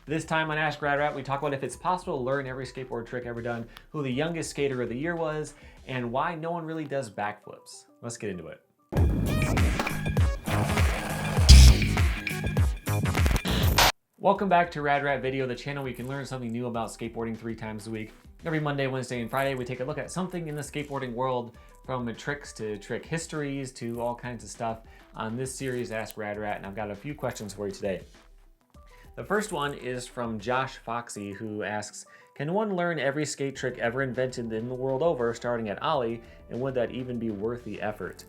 This time on Ask Rad Rat, we talk about if it's possible to learn every skateboard trick ever done, who the youngest skater of the year was, and why no one really does backflips. Let's get into it. Welcome back to Rad Rat Video, the channel where you can learn something new about skateboarding 3 times a week. Every Monday, Wednesday, and Friday, we take a look at something in the skateboarding world, from tricks to trick histories to all kinds of stuff on this series, Ask Rad Rat, and I've got a few questions for you today. The first one is from Josh Foxy, who asks, can one learn every skate trick ever invented in the world over, starting at Ollie, and would that even be worth the effort?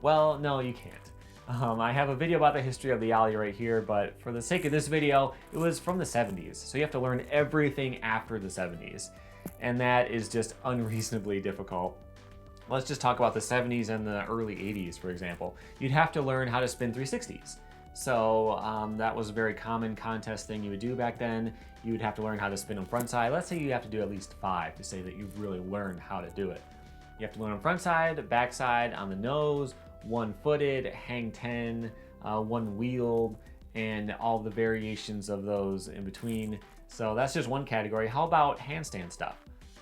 Well, no, you can't. I have a video about the history of the Ollie right here, but for the sake of this video, it was from the 70s, so you have to learn everything after the 70s, and that is just unreasonably difficult. Let's just talk about the 70s and the early 80s, for example. You'd have to learn how to spin 360s. So that was a very common contest thing you would do back then. You would have to learn how to spin on frontside. Let's say you have to do at least 5 to say that you've really learned how to do it. You have to learn on frontside, backside, on the nose, one-footed, hang 10, one-wheeled, and all the variations of those in between. So that's just one category. How about handstand stuff?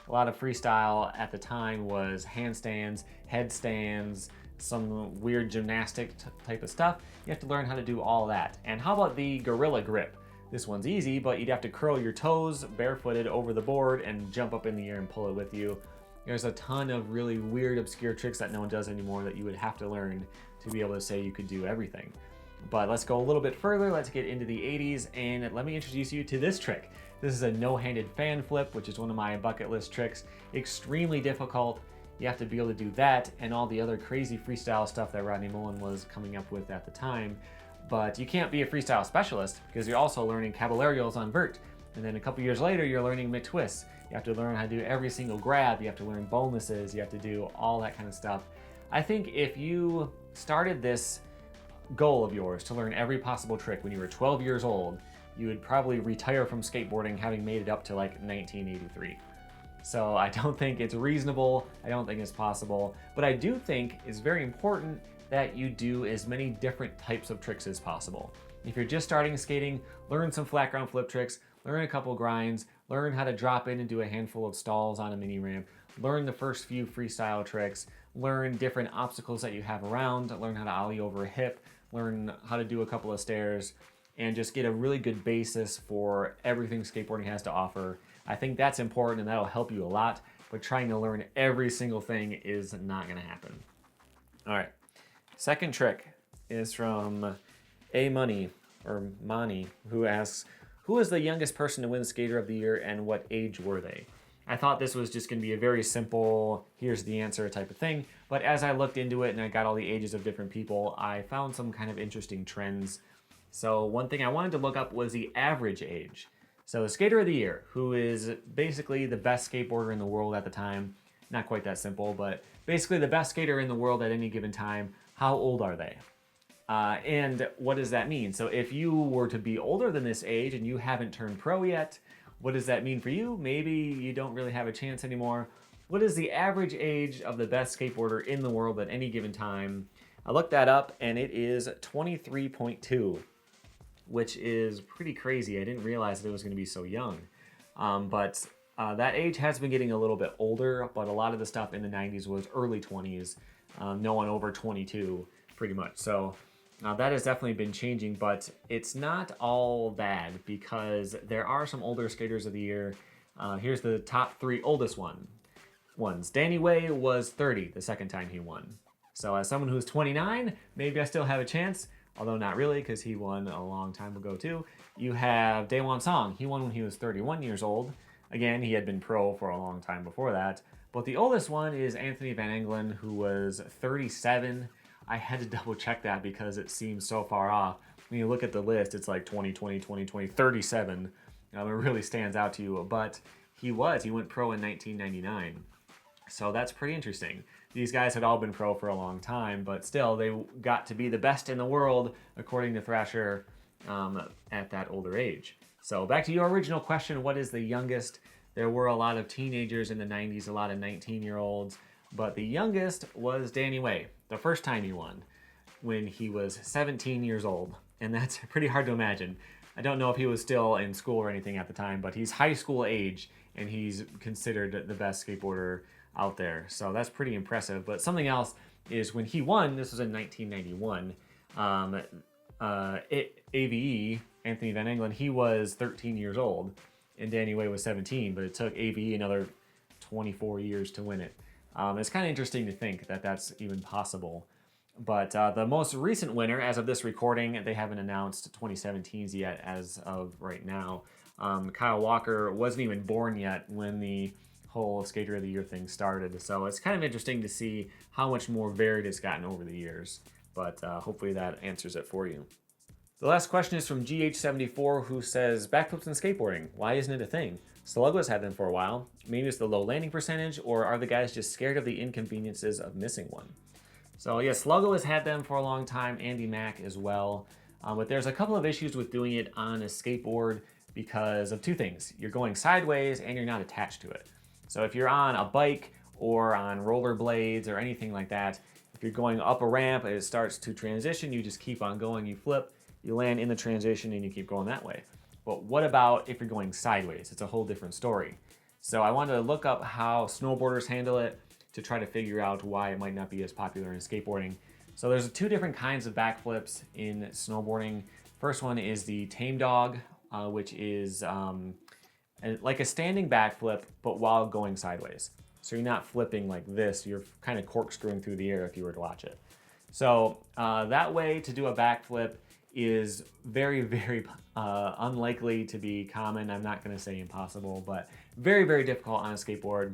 A lot of freestyle at the time was handstands, headstands, some weird gymnastic type of stuff. You have to learn how to do all that. And how about the gorilla grip? This one's easy, but you'd have to curl your toes barefooted over the board and jump up in the air and pull it with you. There's a ton of really weird, obscure tricks that no one does anymore that you would have to learn to be able to say you could do everything. But let's go a little bit further. Let's get into the 80s, and let me introduce you to this trick. This is a no-handed fan flip, which is one of my bucket list tricks. Extremely difficult. You have to be able to do that and all the other crazy freestyle stuff that Rodney Mullen was coming up with at the time. But you can't be a freestyle specialist because you're also learning caballerios on vert. And then a couple years later, you're learning mid-twists. You have to learn how to do every single grab. You have to learn bonuses. You have to do all that kind of stuff. I think if you started this goal of yours to learn every possible trick when you were 12 years old, you would probably retire from skateboarding having made it up to like 1983. So I don't think it's reasonable, I don't think it's possible, but I do think it's very important that you do as many different types of tricks as possible. If you're just starting skating, learn some flat ground flip tricks, learn a couple grinds, learn how to drop in and do a handful of stalls on a mini ramp, learn the first few freestyle tricks, learn different obstacles that you have around, learn how to ollie over a hip, learn how to do a couple of stairs, and just get a really good basis for everything skateboarding has to offer. I think that's important and that'll help you a lot, but trying to learn every single thing is not gonna happen. All right, second trick is from A-Money, or Mani, who asks, who is the youngest person to win Skater of the Year and what age were they? I thought this was just gonna be a very simple, here's the answer type of thing, but as I looked into it and I got all the ages of different people, I found some kind of interesting trends. So one thing I wanted to look up was the average age. So the Skater of the Year, who is basically the best skateboarder in the world at the time, not quite that simple, but basically the best skater in the world at any given time, how old are they? And what does that mean? So if you were to be older than this age and you haven't turned pro yet, what does that mean for you? Maybe you don't really have a chance anymore. What is the average age of the best skateboarder in the world at any given time? I looked that up and it is 23.2. Which is pretty crazy. I didn't realize that it was going to be so young. But that age has been getting a little bit older, but a lot of the stuff in the 90s was early 20s. No one over 22, pretty much. So that has definitely been changing, but it's not all bad because there are some older skaters of the year. Here's the top 3 oldest ones. Danny Way was 30 the second time he won. So as someone who's 29, maybe I still have a chance. Although not really, because he won a long time ago too. You have Daewon Song. He won when he was 31 years old. Again, he had been pro for a long time before that. But the oldest one is Anthony Van Engelen, who was 37. I had to double check that because it seems so far off. When you look at the list, it's like 20, 20, 20, 20, 37. It really stands out to you. But he went pro in 1999. So that's pretty interesting. These guys had all been pro for a long time, but still they got to be the best in the world, according to Thrasher, at that older age. So back to your original question, what is the youngest? There were a lot of teenagers in the 90s, a lot of 19-year-olds, but the youngest was Danny Way, the first time he won, when he was 17 years old. And that's pretty hard to imagine. I don't know if he was still in school or anything at the time, but he's high school age, and he's considered the best skateboarder out there. So that's pretty impressive. But something else is when he won, this was in 1991, AVE, Anthony Van Engelen, he was 13 years old, and Danny Way was 17, but it took AVE another 24 years to win it. It's kind of interesting to think that that's even possible. But the most recent winner, as of this recording, they haven't announced 2017's yet as of right now. Kyle Walker wasn't even born yet when the whole Skater of the Year thing started. So it's kind of interesting to see how much more varied it's gotten over the years. But hopefully that answers it for you. The last question is from GH74, who says, backflips in skateboarding, why isn't it a thing? Sluggo's had them for a while. Maybe it's the low landing percentage, or are the guys just scared of the inconveniences of missing one? So yeah, Sluggo has had them for a long time, Andy Mack as well. But there's a couple of issues with doing it on a skateboard because of two things. You're going sideways and you're not attached to it. So if you're on a bike or on rollerblades or anything like that, if you're going up a ramp and it starts to transition, you just keep on going, you flip, you land in the transition and you keep going that way. But what about if you're going sideways? It's a whole different story. So I wanted to look up how snowboarders handle it to try to figure out why it might not be as popular in skateboarding. So there's two different kinds of backflips in snowboarding. First one is the tame dog, which is like a standing backflip, but while going sideways. So you're not flipping like this, you're kind of corkscrewing through the air if you were to watch it. So that way to do a backflip is very, very unlikely to be common. I'm not gonna say impossible, but very, very difficult on a skateboard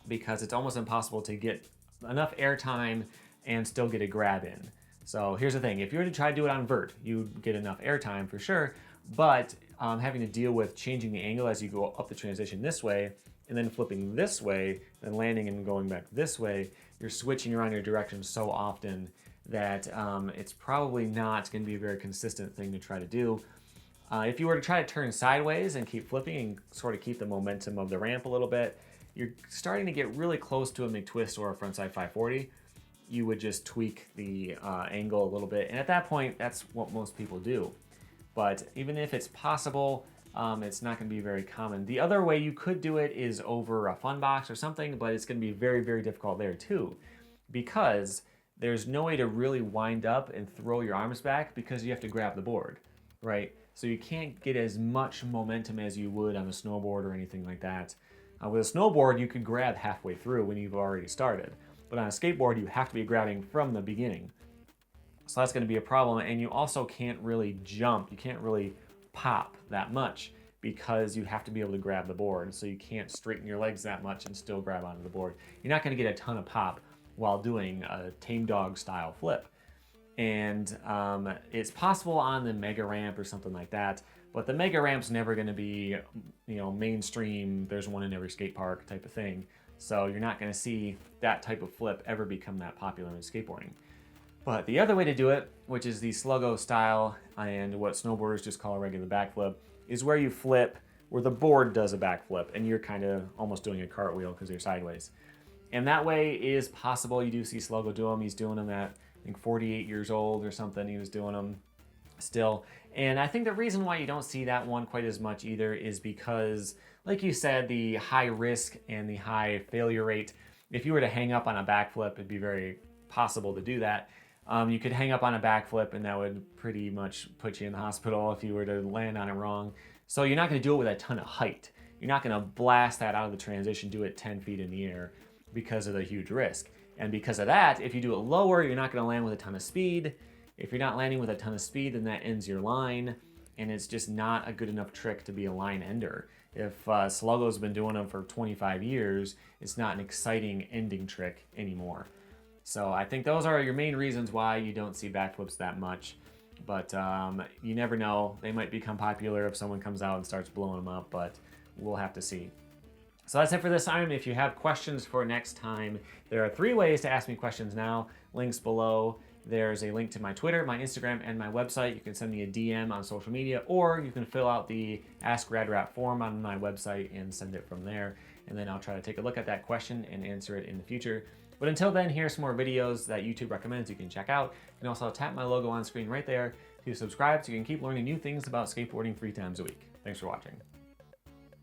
because it's almost impossible to get enough air time and still get a grab in. So here's the thing, if you were to try to do it on vert, you'd get enough air time for sure, but having to deal with changing the angle as you go up the transition this way, and then flipping this way, then landing and going back this way, you're switching around your direction so often that it's probably not going to be a very consistent thing to try to do. If you were to try to turn sideways and keep flipping and sort of keep the momentum of the ramp a little bit, you're starting to get really close to a McTwist or a frontside 540. You would just tweak the angle a little bit, and at that point, that's what most people do. But even if it's possible, it's not going to be very common. The other way you could do it is over a fun box or something, but it's going to be very, very difficult there too, because there's no way to really wind up and throw your arms back because you have to grab the board, right? So you can't get as much momentum as you would on a snowboard or anything like that. With a snowboard, you could grab halfway through when you've already started. But on a skateboard, you have to be grabbing from the beginning. So that's going to be a problem. And you also can't really jump. You can't really pop that much because you have to be able to grab the board. So you can't straighten your legs that much and still grab onto the board. You're not going to get a ton of pop while doing a tame dog style flip. And it's possible on the mega ramp or something like that, but the mega ramp's never going to be, mainstream, there's one in every skate park type of thing. So you're not going to see that type of flip ever become that popular in skateboarding. But the other way to do it, which is the Sluggo style and what snowboarders just call a regular backflip, is where you flip where the board does a backflip and you're kind of almost doing a cartwheel because you're sideways. And that way is possible. You do see Sluggo do them. He's doing them at, I think, 48 years old or something. He was doing them still. And I think the reason why you don't see that one quite as much either is because, like you said, the high risk and the high failure rate. If you were to hang up on a backflip, it'd be very possible to do that. You could hang up on a backflip and that would pretty much put you in the hospital if you were to land on it wrong. So you're not going to do it with a ton of height. You're not going to blast that out of the transition, do it 10 feet in the air because of the huge risk. And because of that, if you do it lower, you're not going to land with a ton of speed. If you're not landing with a ton of speed, then that ends your line, and it's just not a good enough trick to be a line ender. If Sluggo's been doing them for 25 years, it's not an exciting ending trick anymore. So I think those are your main reasons why you don't see backflips that much. But you never know. They might become popular if someone comes out and starts blowing them up, but we'll have to see. So that's it for this time. If you have questions for next time, there are 3 ways to ask me questions now. Links below. There's a link to my Twitter, my Instagram, and my website. You can send me a DM on social media, or you can fill out the Ask RadRat form on my website and send it from there. And then I'll try to take a look at that question and answer it in the future. But until then, here's some more videos that YouTube recommends you can check out. You can also tap my logo on screen right there to subscribe so you can keep learning new things about skateboarding 3 times a week. Thanks for watching.